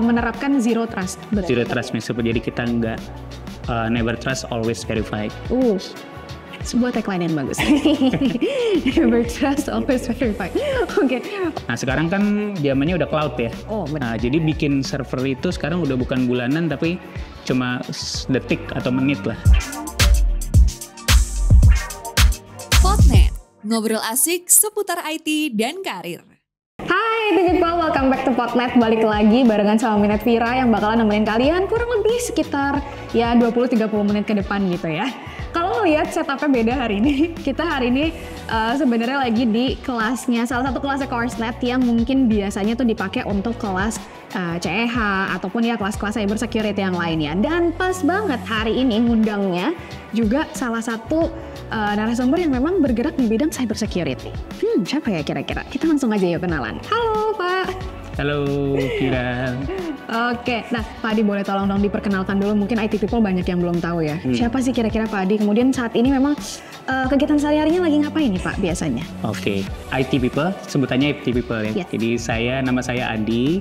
menerapkan zero trust. Zero trust principle, jadi kita nggak never trust, always verify. Sebuah tagline yang bagus. Never trust, always verify. Oke. Nah sekarang kan zamannya udah cloud ya. Benar. Nah, jadi bikin server itu sekarang udah bukan bulanan tapi cuma detik atau menit lah. Podnet, ngobrol asik seputar IT dan karir. Hai people, welcome back to Podnet. Balik lagi barengan sama Minet Vira yang bakalan nemenin kalian kurang lebih sekitar ya 20-30 menit ke depan gitu ya. Kalau lihat setupnya beda hari ini, kita hari ini sebenarnya lagi di kelasnya, salah satu kelasnya Coursenet yang mungkin biasanya tuh dipakai untuk kelas CEH ataupun ya kelas-kelas cyber security yang lainnya. Dan pas banget hari ini ngundangnya juga salah satu narasumber yang memang bergerak di bidang cyber security. Siapa ya kira-kira? Kita langsung aja yuk kenalan. Halo Pak. Halo Kira. Oke, nah Pak Adi boleh tolong dong diperkenalkan dulu, mungkin IT people banyak yang belum tahu ya. Siapa sih kira-kira Pak Adi? Kemudian saat ini memang kegiatan sehari-harinya lagi ngapain nih Pak biasanya? Oke, IT people, sebutannya IT people ya. Yes. Jadi nama saya Adi.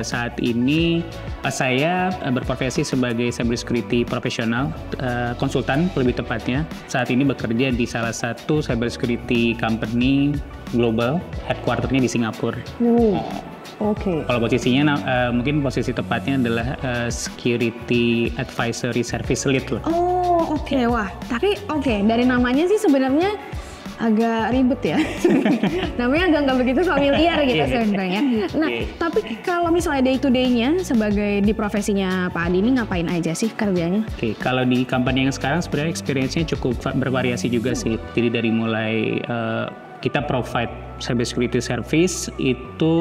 Saat ini saya berprofesi sebagai cyber security profesional, konsultan lebih tepatnya. Saat ini bekerja di salah satu cyber security company global, headquarternya di Singapura. Oke. Kalau posisinya mungkin posisi tepatnya adalah Security Advisory Service Lead loh. Oke. Wah, tapi dari namanya sih sebenarnya agak ribet ya. Namanya nggak begitu familiar gitu sebenarnya. Nah, tapi kalau misalnya day to day-nya sebagai di profesinya Pak Adi ini ngapain aja sih kerjanya? Oke, kalau di company yang sekarang sebenarnya experience-nya cukup bervariasi juga sih. Jadi dari mulai kita provide cyber security service itu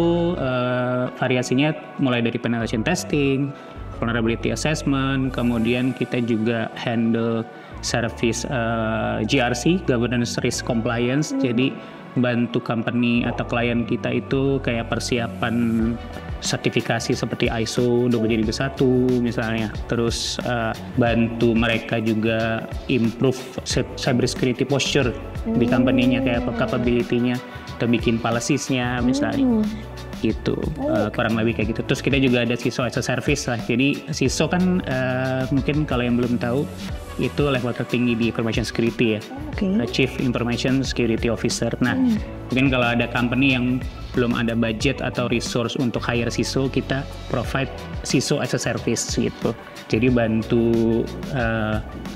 variasinya mulai dari penetration testing, vulnerability assessment, kemudian kita juga handle service GRC, governance risk compliance. Jadi bantu company atau klien kita itu kayak persiapan sertifikasi seperti ISO 27001 misalnya. Terus bantu mereka juga improve cyber security posture di company-nya, kayak capability-nya atau bikin policies-nya misalnya. Gitu, kurang lebih kayak gitu. Terus kita juga ada CISO as a service lah. Jadi CISO kan mungkin kalau yang belum tahu itu level tertinggi di information security ya. Chief Information Security Officer. Nah, mungkin kalau ada company yang belum ada budget atau resource untuk hire CISO, kita provide CISO as a service gitu. Jadi bantu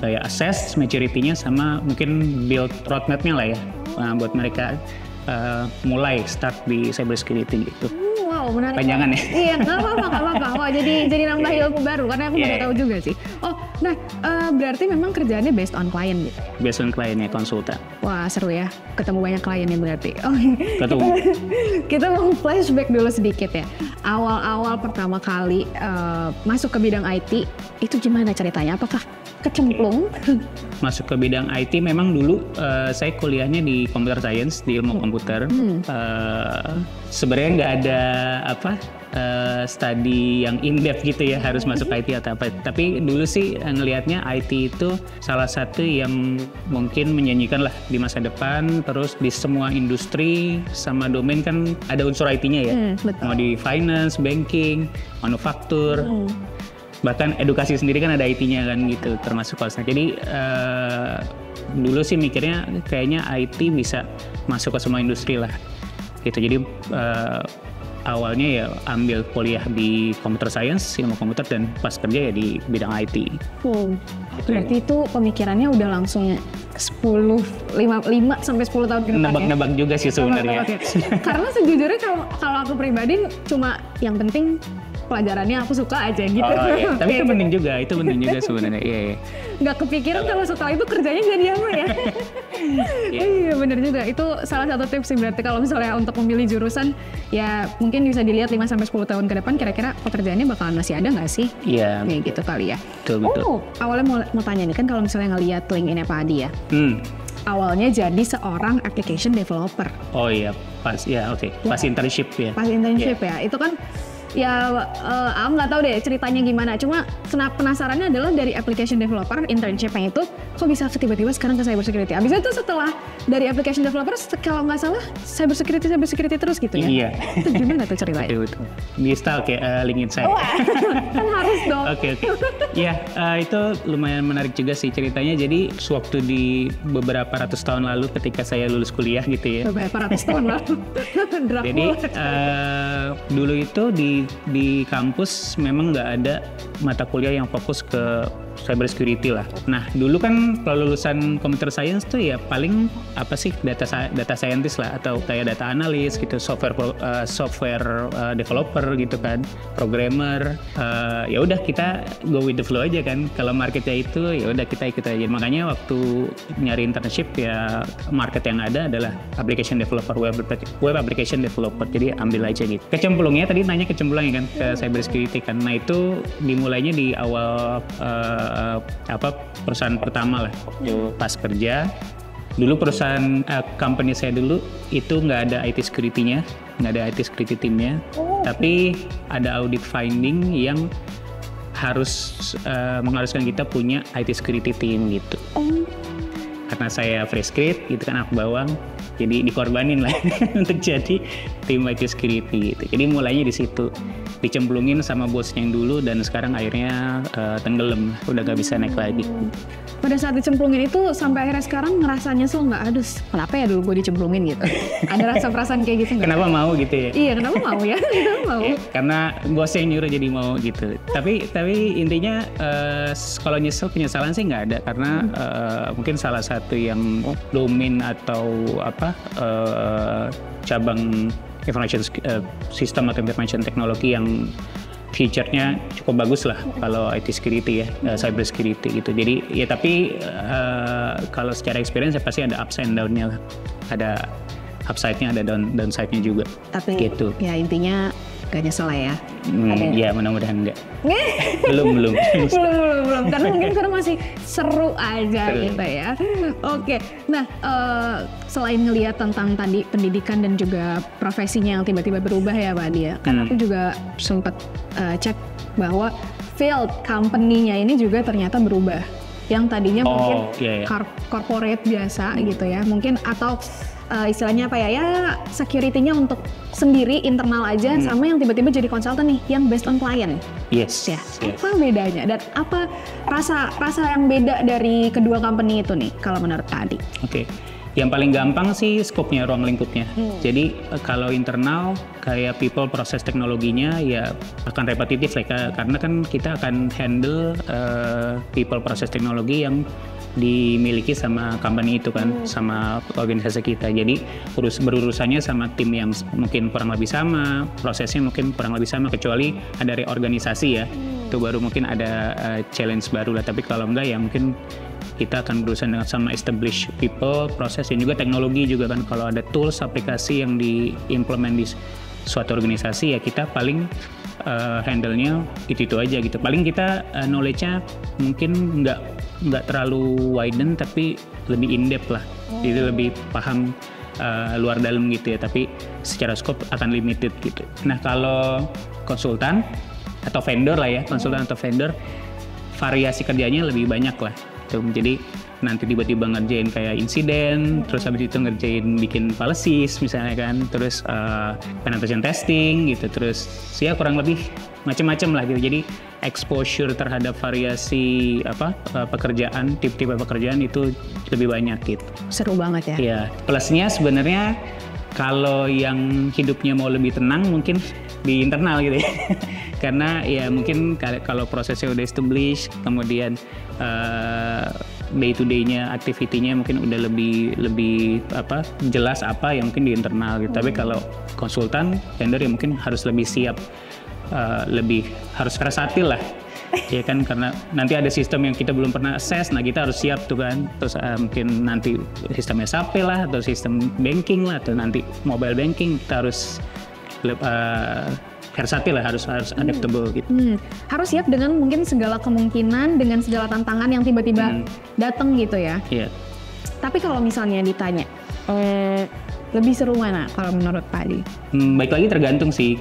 kayak assess maturity-nya sama mungkin build roadmap-nya lah ya. Buat mereka mulai start di cyber security gitu. Wow, menarik. Panjangan ya? Iya, nggak apa-apa. Wah, jadi nambah ilmu baru karena aku baru tahu juga sih. Nah, berarti memang kerjaannya based on client gitu? Based on client ya, konsultan. Wah, seru ya. Ketemu banyak klien ya berarti. Ketemu. Kita mau flashback dulu sedikit ya. Awal-awal pertama kali masuk ke bidang IT, itu gimana ceritanya? Apakah kecemplung? Masuk ke bidang IT memang dulu saya kuliahnya di computer science, di ilmu komputer. Sebenarnya nggak ada study yang in-depth gitu ya, harus masuk IT atau apa. Tapi dulu sih ngelihatnya IT itu salah satu yang mungkin menjanjikan lah di masa depan. Terus di semua industri sama domain kan ada unsur IT-nya ya. Betul. Mau di finance, banking, manufaktur. Bahkan edukasi sendiri kan ada IT-nya kan gitu, termasuk Coursenet. Jadi dulu sih mikirnya kayaknya IT bisa masuk ke semua industri lah gitu. Jadi awalnya ya ambil kuliah di computer science, ilmu komputer, dan pas kerja ya di bidang IT. Berarti itu pemikirannya udah langsung 5 sampai 10 tahun ke depan. Nebak-nebak juga sih sebenarnya. Karena sejujurnya kalau aku pribadi cuma yang penting pelajarannya aku suka aja gitu. Iya. Tapi itu penting juga sebenarnya. Iya. Nggak kepikiran kalau setelah itu kerjanya jadi apa ya? Iya bener juga. Itu salah satu tips sih berarti kalau misalnya untuk memilih jurusan ya mungkin bisa dilihat 5-10 tahun ke depan kira-kira pekerjaannya bakalan masih ada nggak sih? Iya. Kayak gitu kali ya. Betul. Awalnya mau tanya nih kan kalau misalnya ngelihat LinkedIn-nya Pak Adi ya. Awalnya jadi seorang application developer. Oh iya, pas ya oke. Pas internship ya. Pas internship ya. Itu kan aku nggak tahu deh ceritanya gimana. Cuma penasarannya adalah dari application developer internship-nya itu kok bisa tiba-tiba sekarang ke cyber security. Abis itu setelah dari application developer kalau nggak salah cyber security terus gitu ya. Iya. Itu gimana tuh ceritanya? Betul. Di install kayak LinkedIn saya. Wah, kan harus dong. Oke. Ya, itu lumayan menarik juga sih ceritanya. Jadi sewaktu di beberapa ratus tahun lalu ketika saya lulus kuliah gitu ya. Beberapa ratus tahun lalu. Jadi dulu itu di kampus memang nggak ada mata kuliah yang fokus ke cyber security lah. Nah dulu kan kalau lulusan computer science tuh ya paling apa sih data scientist lah atau kayak data analis gitu, software developer gitu kan, programmer. Ya udah kita go with the flow aja kan. Kalau marketnya itu ya udah kita ikut aja. Makanya waktu nyari internship ya market yang ada adalah application developer, web application developer. Jadi ambil aja gitu. Kecemplungnya tadi nanya kecemplungnya kan ke cyber security kan. Nah itu dimulainya di awal perusahaan pertama lah pas kerja dulu perusahaan company saya dulu itu nggak ada IT security-nya, nggak ada IT security team-nya, tapi ada audit finding yang harus mengharuskan kita punya IT security team gitu. Karena saya fresh grade gitu kan, anak bawang, jadi dikorbanin lah untuk jadi tim IT security gitu. Jadi mulainya di situ, dicemplungin sama bosnya yang dulu dan sekarang akhirnya tenggelam, udah gak bisa naik lagi. Pada saat dicemplungin itu sampai akhirnya sekarang ngerasa nyesel nggak? Aduh, kenapa ya dulu gue dicemplungin gitu? Ada rasa perasaan kayak gitu nggak? Kenapa mau gitu ya? Iya, kenapa mau ya? Kenapa mau? Ya, karena bosnya yang nyuruh jadi mau gitu. Tapi intinya kalau nyesel, penyesalan sih nggak ada karena mungkin salah satu yang domain atau cabang information system atau information technology yang feature-nya cukup bagus lah kalau IT security ya, cyber security gitu. Jadi ya tapi kalau secara experience ya pasti ada ups and down-nya lah. Ada upside-nya, ada downside-nya juga. Tapi gitu. Ya intinya gak nyesel lah ya. Ya mudah-mudahan enggak. belum. Karena mungkin karena masih seru aja gitu ya. Oke. Nah, selain ngelihat tentang tadi pendidikan dan juga profesinya yang tiba-tiba berubah ya Pak Adi ya. Kan aku juga sempat cek bahwa field company-nya ini juga ternyata berubah. Yang tadinya mungkin corporate biasa gitu ya. Mungkin atau istilahnya apa ya security-nya untuk sendiri internal aja sama yang tiba-tiba jadi konsultan nih yang based on client. Yes. Apa bedanya dan apa rasa yang beda dari kedua company itu nih kalau menurut Kak Adi? Oke. Yang paling gampang sih skopnya, ruang lingkupnya. Jadi kalau internal kayak people, proses teknologinya ya akan repetitif lah karena kan kita akan handle people, proses teknologi yang dimiliki sama company itu kan, sama organisasi kita. Jadi berurusannya sama tim yang mungkin kurang lebih sama, prosesnya mungkin kurang lebih sama, kecuali ada reorganisasi ya. Itu baru mungkin ada challenge baru lah. Tapi kalau enggak ya mungkin kita akan berurusan dengan sama established people, proses dan juga teknologi juga kan. Kalau ada tools, aplikasi yang diimplement di suatu organisasi ya kita paling handle-nya itu aja gitu. Paling kita knowledge-nya mungkin nggak terlalu widen tapi lebih in-depth lah. Jadi lebih paham luar dalam gitu ya, tapi secara scope akan limited gitu. Nah kalau konsultan atau vendor lah ya, konsultan atau vendor, variasi kerjanya lebih banyak lah. Jadi nanti tiba-tiba ngerjain kayak insiden, terus habis itu ngerjain bikin policies misalnya kan, terus penetration testing gitu, terus ya kurang lebih macam-macam lah gitu. Jadi exposure terhadap variasi pekerjaan, tip-tip pekerjaan itu lebih banyak gitu. Seru banget ya. Iya, plusnya sebenarnya kalau yang hidupnya mau lebih tenang mungkin di internal gitu ya. Karena ya mungkin kalau prosesnya udah established, kemudian day to day-nya, activity-nya mungkin udah lebih jelas apa yang mungkin di internal gitu. Tapi kalau konsultan, vendor ya mungkin harus lebih siap, lebih harus versatil lah. Ya kan, karena nanti ada sistem yang kita belum pernah access, nah kita harus siap tuh kan. Terus mungkin nanti sistem SAP lah, atau sistem banking lah, atau nanti mobile banking, kita harus versatil lah, harus adaptable gitu. Harus siap dengan mungkin segala kemungkinan, dengan segala tantangan yang tiba-tiba datang gitu ya. Iya. Tapi kalau misalnya ditanya, Lebih seru mana kalau menurut Pak Adi? Baik lagi tergantung sih,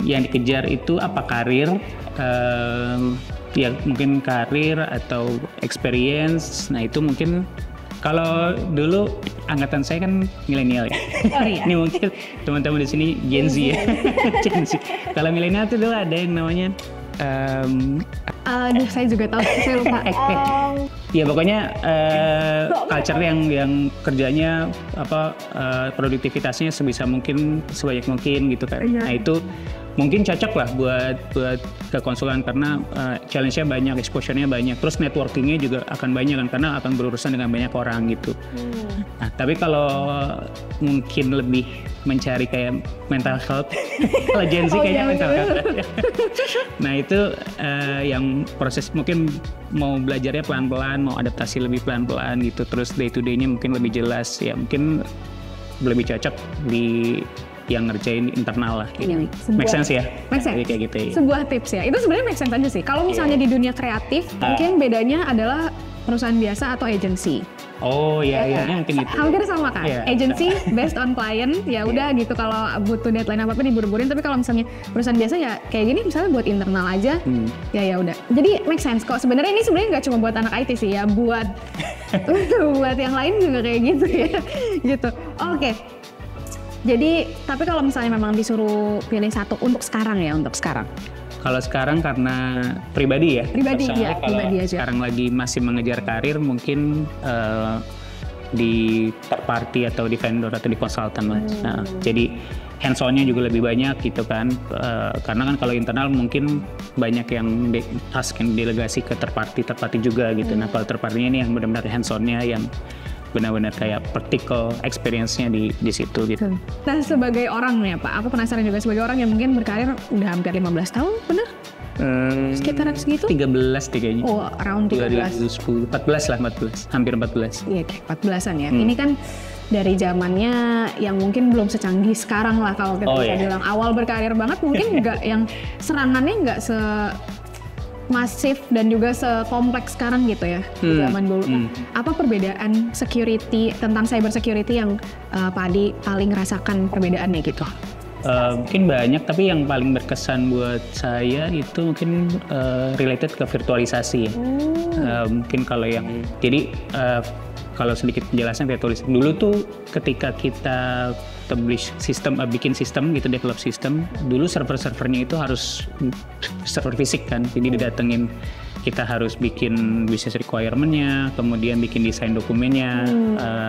yang dikejar itu apa karir, ya mungkin karir atau experience. Nah itu mungkin kalau dulu angkatan saya kan milenial ya. Oh iya. Ini mungkin teman-teman di sini Gen Z ya. Gen Z. Kalau milenial itu dulu ada yang namanya Aduh, saya juga tahu, saya lupa. ya pokoknya culture yang kerjanya produktivitasnya sebisa mungkin, sebanyak mungkin gitu kan. Iya. Nah itu mungkin cocok lah buat ke konsulan karena challenge-nya banyak, exposure-nya banyak, terus networking-nya juga akan banyak kan karena akan berurusan dengan banyak orang gitu. Nah tapi kalau mungkin lebih mencari kayak mental health, kalau Gen Z kayaknya mental health. Nah itu yang proses mungkin mau belajarnya pelan-pelan, mau adaptasi lebih pelan-pelan gitu, terus day to day-nya mungkin lebih jelas ya, mungkin lebih cocok di yang ngerjain internal lah. Gitu. Make sense ya? Make sense. Jadi kayak gitu ya. Sebuah tips ya. Itu sebenarnya make sense aja sih. Kalau misalnya di dunia kreatif, mungkin bedanya adalah perusahaan biasa atau agency. Oh iya, ini mungkin gitu. Hampir sama kan? Iya. Agency based on client, ya udah gitu kalau butuh deadline apa-apa diburu-buruin. Tapi kalau misalnya perusahaan biasa ya kayak gini misalnya buat internal aja, ya udah. Jadi make sense kok. Sebenarnya ini sebenarnya nggak cuma buat anak IT sih ya, buat buat yang lain juga kayak gitu ya. Gitu. Oke. Jadi, tapi kalau misalnya memang disuruh pilih satu untuk sekarang ya, untuk sekarang. Kalau sekarang karena pribadi ya. Pribadi, Soalnya ya, kalau pribadi aja. sekarang lagi masih mengejar karir, mungkin di third party atau di vendor atau di konsultan lah. Nah, jadi hands on-nya juga lebih banyak gitu kan. Karena kan kalau internal mungkin banyak yang task yang delegasi ke third party juga gitu. Nah, kalau third party-nya ini yang benar-benar hands on-nya yang benar-benar kayak practical experience-nya di situ gitu. Nah, sebagai orang nih Pak, aku penasaran juga sebagai orang yang mungkin berkarir udah hampir 15 tahun, bener? Sekitaran segitu? 13 kayaknya. Oh, around 13. 10, 14 lah, 14. Hampir 14. Iya, kayak 14-an ya. Ini kan dari zamannya yang mungkin belum secanggih sekarang lah kalau kita bisa bilang. Awal berkarir banget mungkin nggak yang serangannya nggak masif dan juga sekompleks sekarang gitu ya di zaman dulu. Apa perbedaan security tentang cyber security yang Pak Adi paling rasakan perbedaannya gitu? Mungkin banyak, tapi yang paling berkesan buat saya itu mungkin related ke virtualisasi ya. Mungkin kalau yang jadi kalau sedikit penjelasan virtualisasi dulu tuh ketika kita bikin sistem gitu, develop sistem, dulu server-servernya itu harus server fisik kan, jadi didatengin, kita harus bikin business requirement-nya, kemudian bikin desain dokumennya,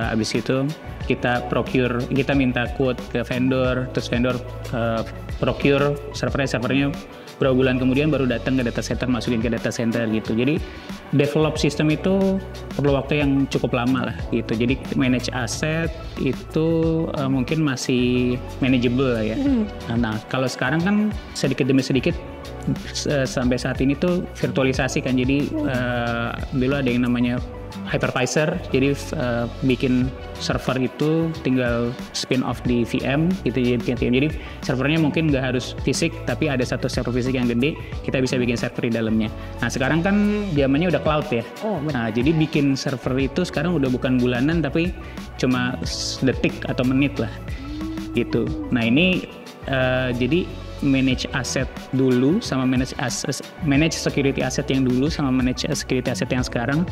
abis itu kita minta quote ke vendor, terus vendor procure servernya berapa bulan kemudian baru datang ke data center, masukin ke data center gitu. Jadi develop sistem itu perlu waktu yang cukup lama lah gitu. Jadi manage aset itu mungkin masih manageable lah ya. Nah kalau sekarang kan sedikit demi sedikit sampai saat ini tuh virtualisasi kan. Jadi dulu ada yang namanya hypervisor, jadi bikin server itu tinggal spin off di VM gitu, jadi servernya mungkin nggak harus fisik tapi ada satu server fisik yang gede, kita bisa bikin server di dalamnya. Nah sekarang kan zamannya udah cloud ya. Nah jadi bikin server itu sekarang udah bukan bulanan tapi cuma detik atau menit lah gitu. Nah ini jadi manage aset dulu sama manage security asset yang dulu sama manage security asset yang sekarang,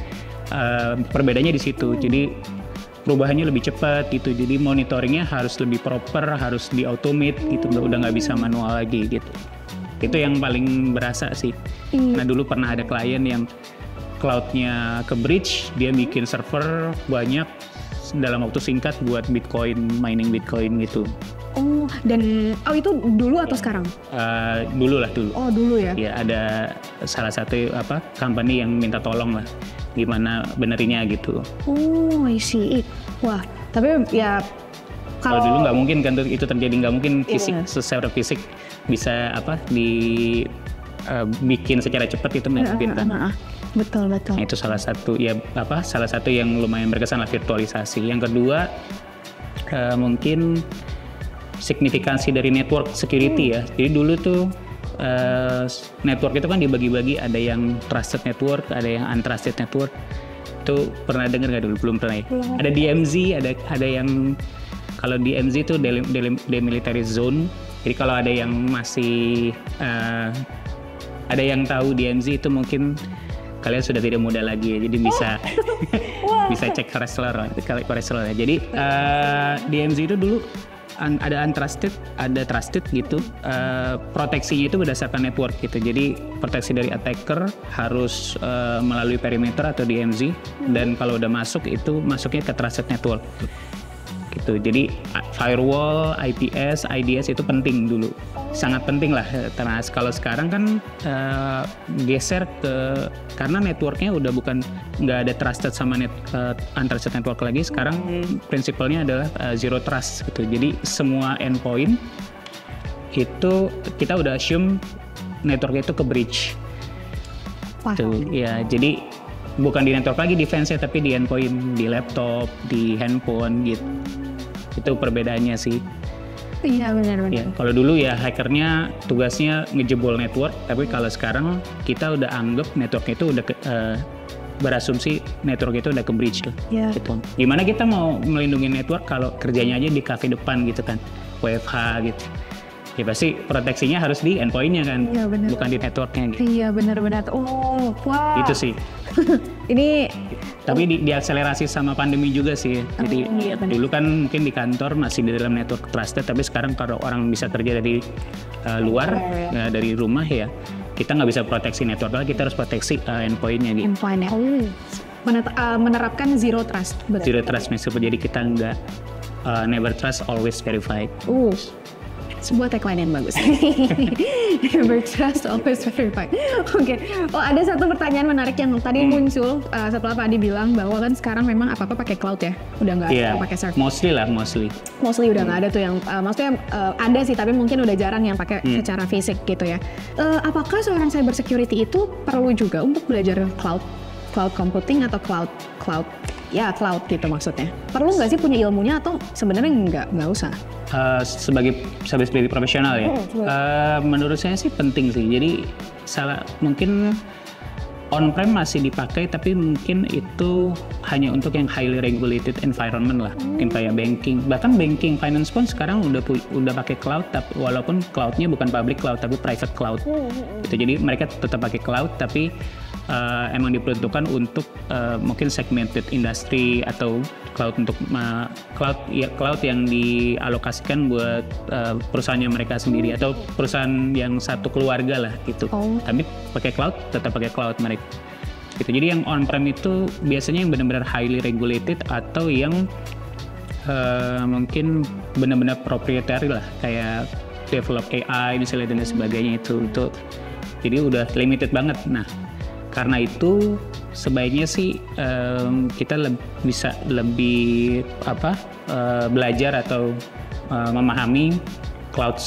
perbedaannya di situ. Jadi perubahannya lebih cepat gitu. Jadi monitoringnya harus lebih proper, harus di automate gitu. Udah nggak bisa manual lagi gitu. Itu yang paling berasa sih. Nah dulu pernah ada klien yang cloud-nya ke breach, dia bikin server banyak dalam waktu singkat buat mining Bitcoin gitu. Oh, dan itu dulu atau sekarang? Dulu. Oh, dulu ya? Ya, ada salah satu company yang minta tolong lah, gimana benerinnya gitu. Oh, I see. Wah, tapi ya kalau dulu nggak mungkin kan itu terjadi, nggak mungkin secara fisik bisa bikin secara cepat itu nggak mungkin kan. Betul. Nah, itu salah satu yang lumayan berkesan lah, virtualisasi. Yang kedua mungkin signifikansi dari network security ya. Jadi dulu tuh network itu kan dibagi-bagi, ada yang trusted network, ada yang untrusted network. Itu pernah dengar nggak dulu? Belum pernah ya? Ada DMZ, ada yang Kalau DMZ itu demilitarized zone. Jadi kalau ada yang masih ada yang tahu DMZ itu mungkin kalian sudah tidak muda lagi ya, jadi bisa bisa cek kolesterol ya. Jadi DMZ itu dulu ada untrusted, ada trusted gitu. Proteksinya itu berdasarkan network gitu. Jadi proteksi dari attacker harus melalui perimeter atau DMZ, dan kalau udah masuk itu masuknya ke trusted network gitu. Jadi firewall, IPS, IDS itu penting dulu, sangat penting lah. Karena kalau sekarang kan geser ke, karena networknya udah bukan, nggak ada trusted sama untrusted network lagi. Sekarang prinsipalnya adalah zero trust gitu. Jadi semua endpoint itu kita udah assume networknya itu ke breach. Tuh, ya jadi bukan di network lagi defense-nya, tapi di endpoint, di laptop, di handphone gitu. Itu perbedaannya sih. Iya benar-benar. Ya, kalau dulu ya hackernya tugasnya ngejebol network, tapi kalau sekarang kita udah anggap networknya itu udah berasumsi network itu udah ke breach tuh. Yeah. Gitu. Gimana kita mau melindungi network kalau kerjanya aja di cafe depan gitu kan, WFH gitu. Ya pasti proteksinya harus di endpoint-nya kan, iya, bukan di networknya gitu. Iya benar-benar. Oh, wah. Itu sih. Ini tapi diakselerasi sama pandemi juga sih. Jadi iya, dulu kan mungkin di kantor masih di dalam network trusted, tapi sekarang kalau orang bisa kerja dari luar, dari rumah ya, kita nggak bisa proteksi network lagi, kita harus proteksi endpoint-nya gitu. endpoint-nya. Menerapkan zero trust. Betul. Zero trust meskipun jadi kita nggak never trust, always verified. Sebuah tagline yang bagus. Never trust, always verified. Oke. Oh, ada satu pertanyaan menarik yang tadi muncul setelah Pak Adi bilang bahwa kan sekarang memang apa-apa pakai cloud ya, udah nggak pakai server. Mostly Udah nggak ada tuh yang maksudnya ada sih, tapi mungkin udah jarang yang pakai secara fisik gitu ya. Apakah seorang cyber security itu perlu juga untuk belajar cloud computing atau cloud gitu maksudnya? Perlu nggak sih punya ilmunya atau sebenarnya nggak usah? Sebagai cyber security profesional ya, menurut saya sih penting sih. Jadi mungkin on-prem masih dipakai, tapi mungkin itu hanya untuk yang highly regulated environment lah, mungkin kayak banking, bahkan banking, finance pun sekarang udah pakai cloud, tapi walaupun cloudnya bukan public cloud tapi private cloud. Gitu. Jadi mereka tetap pakai cloud, tapi emang diperuntukkan untuk mungkin segmented industry atau cloud untuk cloud yang dialokasikan buat perusahaannya mereka sendiri atau perusahaan yang satu keluarga lah gitu. Tapi pakai cloud, tetap pakai cloud mereka. Gitu. Jadi yang on-prem itu biasanya yang benar-benar highly regulated atau yang mungkin benar-benar proprietary lah, kayak develop AI misalnya dan sebagainya itu. Jadi udah limited banget. Nah, karena itu sebaiknya sih kita bisa lebih belajar atau memahami cloud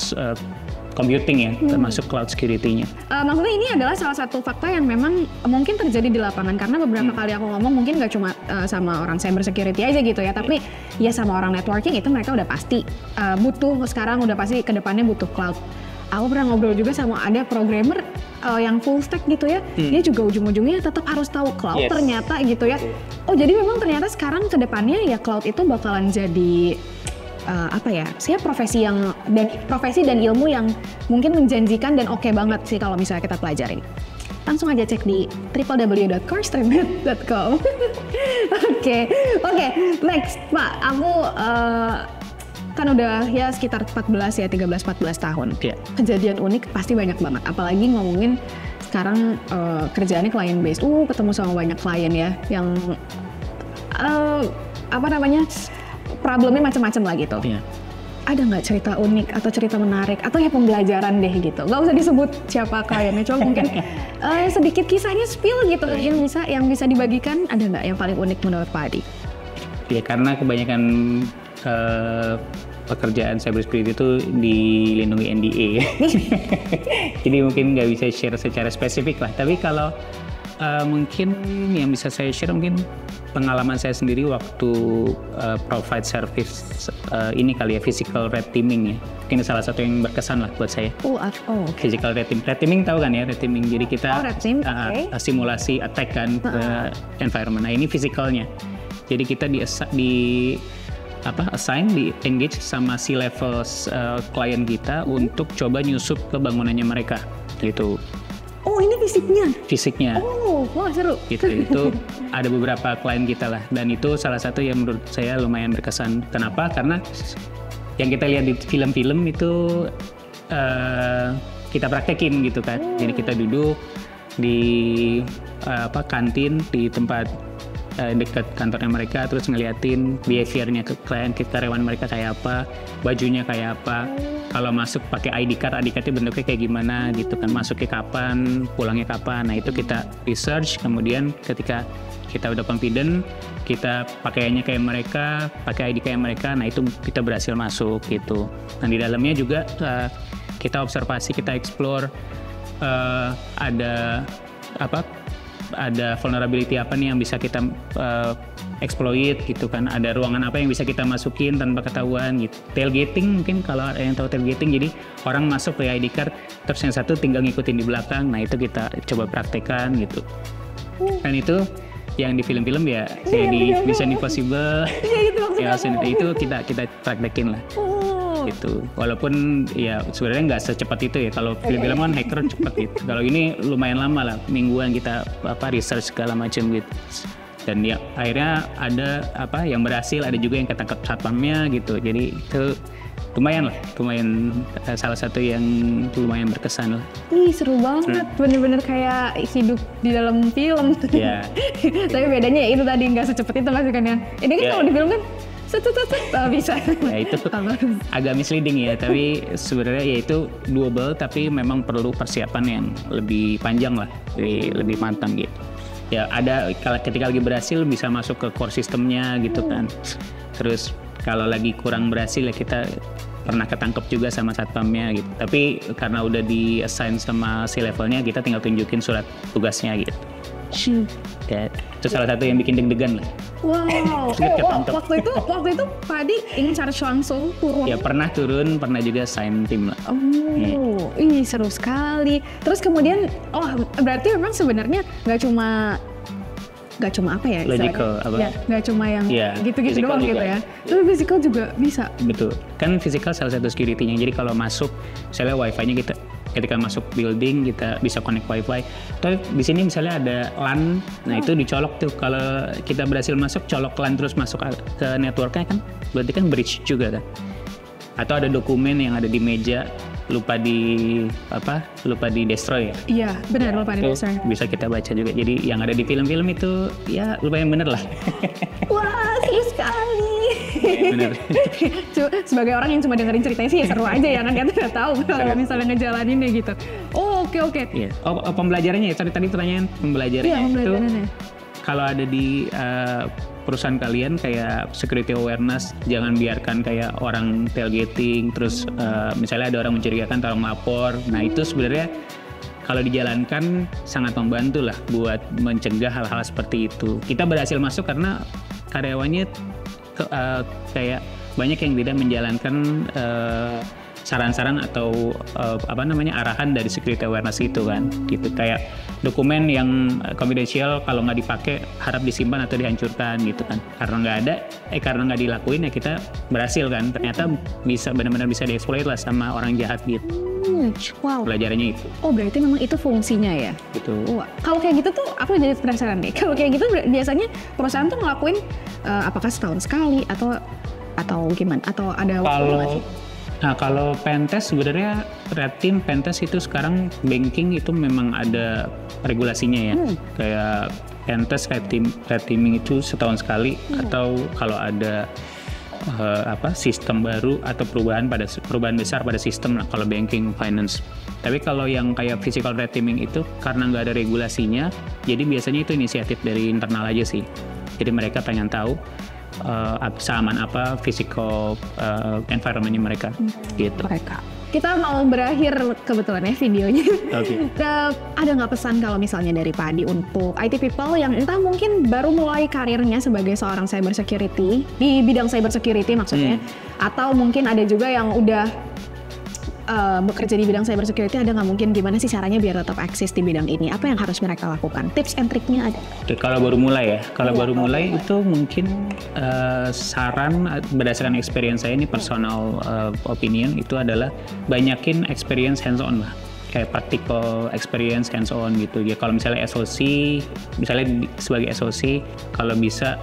computing ya, termasuk cloud security-nya. Maksudnya ini adalah salah satu fakta yang memang mungkin terjadi di lapangan, karena beberapa kali aku ngomong mungkin nggak cuma sama orang cyber security aja gitu ya, tapi ya sama orang networking itu mereka udah pasti butuh, sekarang udah pasti kedepannya butuh cloud. Aku pernah ngobrol juga sama ada programmer yang full stack gitu ya, dia juga ujung-ujungnya tetap harus tahu cloud ternyata gitu ya. Oh jadi memang ternyata sekarang kedepannya ya cloud itu bakalan jadi profesi dan ilmu yang mungkin menjanjikan dan oke banget sih kalau misalnya kita pelajarin. Langsung aja cek di www.coursetrainer.com. Oke, next Pak, aku kan udah ya sekitar 13-14 tahun. Yeah. Kejadian unik pasti banyak banget, apalagi ngomongin sekarang kerjaannya client based. Ketemu sama banyak klien ya yang problemnya macam-macam lah gitu. Yeah. Ada nggak cerita unik atau cerita menarik atau ya pembelajaran deh gitu? Nggak usah disebut siapa kliennya, cuma mungkin sedikit kisahnya spill gitu yang bisa dibagikan. Ada nggak yang paling unik menurut Pak Adi? Ya karena kebanyakan pekerjaan cybersecurity itu dilindungi NDA. Jadi mungkin nggak bisa share secara spesifik lah. Tapi kalau mungkin yang bisa saya share mungkin pengalaman saya sendiri waktu provide service ini kali ya, physical red teaming ya. Mungkin salah satu yang berkesan lah buat saya. Okay. Physical red teaming. Red teaming tahu kan ya, red teaming. Jadi kita simulasi attack kan ke environment. Nah ini physicalnya. Jadi kita assign, di engage sama C-level klien kita untuk coba nyusup ke bangunannya mereka gitu. Oh ini Fisiknya. Oh wah seru. Gitu. Itu ada beberapa klien kita lah, dan itu salah satu yang menurut saya lumayan berkesan. Kenapa? Karena yang kita lihat di film-film itu kita praktekin gitu kan. Jadi kita duduk di kantin di tempat dekat kantornya mereka, terus ngeliatin behaviornya ke klien, karyawan mereka kayak apa, bajunya kayak apa, kalau masuk pakai ID cardnya bentuknya kayak gimana gitu kan, masuknya kapan, pulangnya kapan. Nah itu kita research, kemudian ketika kita udah confident, kita pakaiannya kayak mereka, pakai ID kayak mereka, nah itu kita berhasil masuk gitu. Dan di dalamnya juga kita observasi, kita explore ada vulnerability apa nih yang bisa kita exploit gitu kan, ada ruangan apa yang bisa kita masukin tanpa ketahuan gitu. Tailgating mungkin kalau ada yang tahu tailgating, jadi orang masuk ke ID card terus yang satu tinggal ngikutin di belakang. Nah itu kita coba praktekkan gitu. Dan itu yang di film-film ya kayak di Mission Impossible ya itu kita praktekin lah gitu. Walaupun ya sebenarnya nggak secepat itu ya, kalau film-film kan hacker cepat gitu. Kalau ini lumayan lama lah, mingguan kita research segala macam gitu. Dan ya akhirnya ada yang berhasil, ada juga yang ketangkep satpamnya gitu. Jadi itu lumayan salah satu yang lumayan berkesan lah. Ih seru banget, bener-bener kayak hidup di dalam film. Iya. Tapi bedanya ya itu tadi nggak secepat itu masih kan ya. Ini kan kalau di film kan bisa. Ya itu agak misleading ya, tapi sebenarnya ya itu doable, tapi memang perlu persiapan yang lebih panjang lah, lebih matang gitu. Ya ada ketika lagi berhasil bisa masuk ke core sistemnya gitu kan. Terus kalau lagi kurang berhasil ya kita pernah ketangkep juga sama satpamnya gitu. Tapi karena udah di assign sama C-levelnya, kita tinggal tunjukin surat tugasnya gitu. Ya, itu salah satu yang bikin deg-degan lah. Wow. Waktu itu Pak Adi ingin charge langsung turun. Ya pernah turun, pernah juga sign tim lah. Ih seru sekali. Terus kemudian, berarti memang sebenarnya nggak cuma apa ya? Logical apa? Ya, nggak cuma yang gitu-gitu doang juga. Gitu ya. Tapi physical juga bisa. Betul. Kan physical salah satu security-nya. Jadi kalau masuk, misalnya wifi-nya ketika masuk building kita bisa connect wifi. Tapi di sini misalnya ada LAN, nah itu dicolok tuh. Kalau kita berhasil masuk, colok LAN terus masuk ke networknya kan, berarti kan breach juga kan. Atau ada dokumen yang ada di meja lupa di destroy ya. Iya benar, lupa di destroy. Bisa kita baca juga. Jadi yang ada di film-film itu ya lumayan bener lah. Wah seru sekali. Bener. Sebagai orang yang cuma dengerin ceritanya sih ya seru aja ya, kan kita nggak tahu kalau misalnya ngejalaninnya gitu. Oke. Iya. Pembelajarannya ya, tadi pertanyaan pembelajarannya. Iya, pembelajarannya. Kalau ada di perusahaan kalian kayak security awareness, jangan biarkan kayak orang tailgating terus misalnya ada orang mencurigakan tolong lapor. Nah itu sebenarnya kalau dijalankan sangat membantu lah buat mencegah hal-hal seperti itu. Kita berhasil masuk karena karyawannya kayak banyak yang tidak menjalankan saran-saran atau arahan dari security awareness itu kan gitu. Kayak dokumen yang confidential kalau nggak dipakai harap disimpan atau dihancurkan gitu kan, karena nggak dilakuin ya kita berhasil kan, ternyata benar-benar bisa dieksploit lah sama orang jahat gitu. Wow. Pelajarannya itu. Oh berarti memang itu fungsinya ya? Gitu. Kalau kayak gitu tuh aku jadi penasaran nih. Kalau kayak gitu biasanya perusahaan tuh ngelakuin apakah setahun sekali atau gimana? Atau ada waktu nggak sih? Nah kalau pentest sebenarnya red team pentest itu sekarang banking itu memang ada regulasinya ya. Kayak pentest red teaming itu setahun sekali, atau kalau ada sistem baru atau perubahan besar pada sistem lah kalau banking finance. Tapi kalau yang kayak physical red teaming itu karena nggak ada regulasinya, jadi biasanya itu inisiatif dari internal aja sih. Jadi mereka pengen tahu seaman apa physical environment-nya mereka gitu. Kita mau berakhir kebetulan ya videonya. Okay. Ada nggak pesan kalau misalnya dari Pak Adi untuk IT people yang entah mungkin baru mulai karirnya sebagai seorang cyber security di bidang cyber security maksudnya, atau mungkin ada juga yang udah bekerja di bidang cyber security ada nggak mungkin gimana sih caranya biar tetap eksis di bidang ini? Apa yang harus mereka lakukan? Tips and triknya ada? Oke, kalau baru mulai ya, itu mungkin saran berdasarkan experience saya ini personal opinion itu adalah banyakin experience hands on lah. Kayak practical experience hands on gitu ya. Kalau misalnya SOC, misalnya sebagai SOC kalau bisa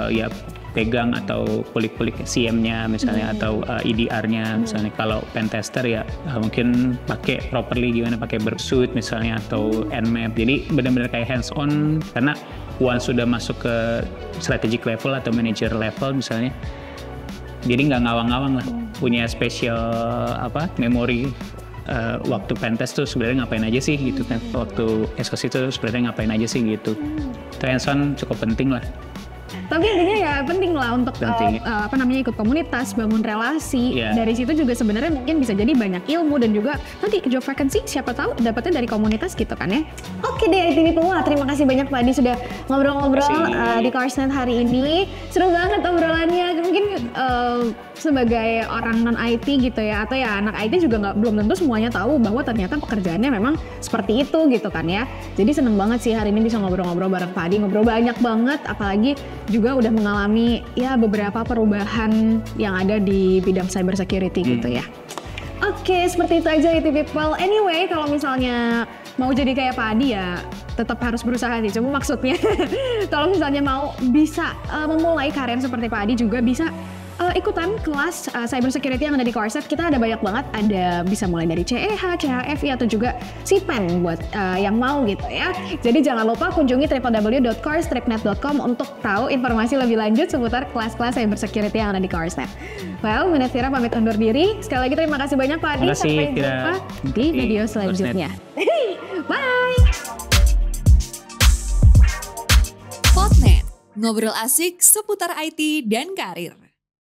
ya pegang atau kulik-kulik CM-nya misalnya atau EDR-nya misalnya. Kalau pen tester ya mungkin pakai properly gimana, pakai bersuit misalnya atau Nmap. Jadi benar-benar kayak hands on, karena once sudah masuk ke strategic level atau manager level misalnya, jadi nggak ngawang-ngawang lah, punya special memori. Waktu pentest tuh sebenarnya ngapain aja sih gitu kan, waktu SOC itu sebenarnya ngapain aja sih gitu. Itu hands-on cukup penting lah. Tapi intinya ya penting lah untuk ikut komunitas, bangun relasi. Dari situ juga sebenarnya mungkin bisa jadi banyak ilmu dan juga nanti job vacancy siapa tahu dapetnya dari komunitas gitu kan ya. Oke deh IT People, terima kasih banyak Pak Adi sudah ngobrol-ngobrol di Carsnet hari ini. Seru banget obrolannya. Mungkin sebagai orang non IT gitu ya, atau ya anak IT juga belum tentu semuanya tahu bahwa ternyata pekerjaannya memang seperti itu gitu kan ya. Jadi seneng banget sih hari ini bisa ngobrol-ngobrol bareng Pak Adi, ngobrol banyak banget, apalagi juga udah mengalami ya beberapa perubahan yang ada di bidang cyber security gitu ya. Oke, seperti itu aja IT People. Anyway, kalau misalnya mau jadi kayak Pak Adi ya tetap harus berusaha sih. Cuma maksudnya kalau misalnya mau bisa memulai karir seperti Pak Adi juga bisa ikutan kelas cyber security yang ada di Carsnet. Kita ada banyak banget, ada bisa mulai dari CEH, CHFI atau juga CPEN buat yang mau gitu ya. Jadi jangan lupa kunjungi www.cars-net.com untuk tahu informasi lebih lanjut seputar kelas-kelas cyber security yang ada di Carsnet. Well, Minat Vira pamit undur diri. Sekali lagi terima kasih banyak Pak Adi. Sampai jumpa di video selanjutnya. Bye! Potnet, ngobrol asik seputar IT dan karir.